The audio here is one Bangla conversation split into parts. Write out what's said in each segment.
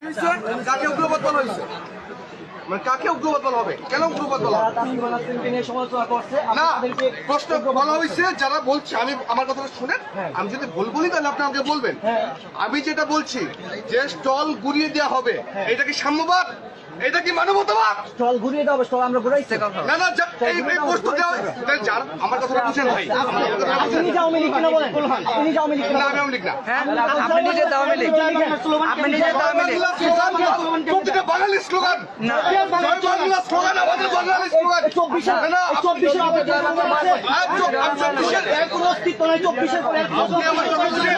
কাকে উগ্রবাদ বলা হয়েছে? মানে কাকে উগ্রবাদ বলা হবে? কেন উগ্রবাদ বলা হবে? না, প্রশ্ন বলা হয়েছে যারা বলছে, আমি আমার কথাটা শুনেন, আমি যদি ভুল বলি তাহলে আপনি আমাকে বলবেন। আমি যেটা বলছি যে স্টল গুড়িয়ে দেওয়া হবে, এটা কি সাম্যবাদ? এটা কি মানবতাবাদ? স্টল ঘুরিয়ে দাও, স্টল আমরা ঘুরাইছি। না না, এই প্রশ্ন দেওয়া, যার আমার কথাটা বুঝেন ভাই। আপনি নিজে আওয়ামী লীগ কিনা বলেন, আপনি নিজে আওয়ামী লীগ কিনা? না, আমি আওয়ামী লীগ না। আপনি নিজে আওয়ামী লীগ, আপনি নিজে আওয়ামী লীগ। প্রতিটা বাঙালি স্লোগান, জয় বাংলা স্লোগান, আমাদের বাঙালি স্লোগান। 24 না, এই 24 আমি 24 এর কোনো অস্তিত্ব নাই। 24 আপনি আমার কথা বুঝেন।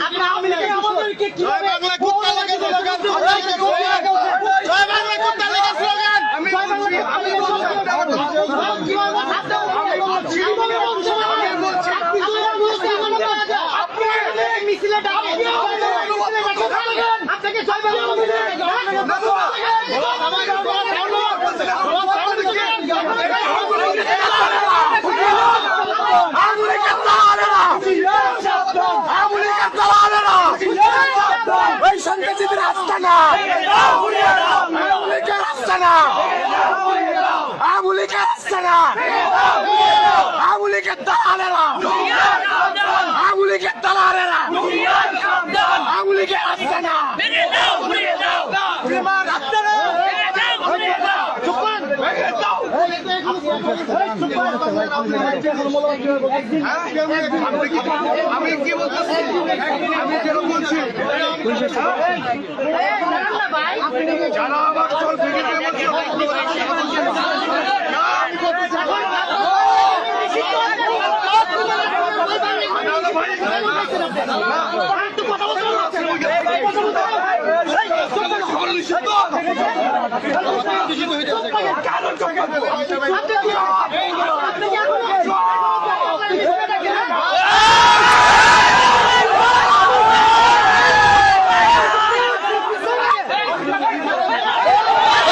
আপনি আওয়ামী লীগের আমাদেরকে কিভাবে সন্ত্রাসীদের আস্তানা, আওয়ামী আস্তানা, আওয়ামী আস্তানা, আওয়ামী লীগের দালালেরা, আওয়ামী লীগের দালালেরা, আওয়ামী লীগের আস্তানা, আমি কি বলতেছি? আমি কেন বলছি যারা আমার চল ভেঙে দিয়ে বলছে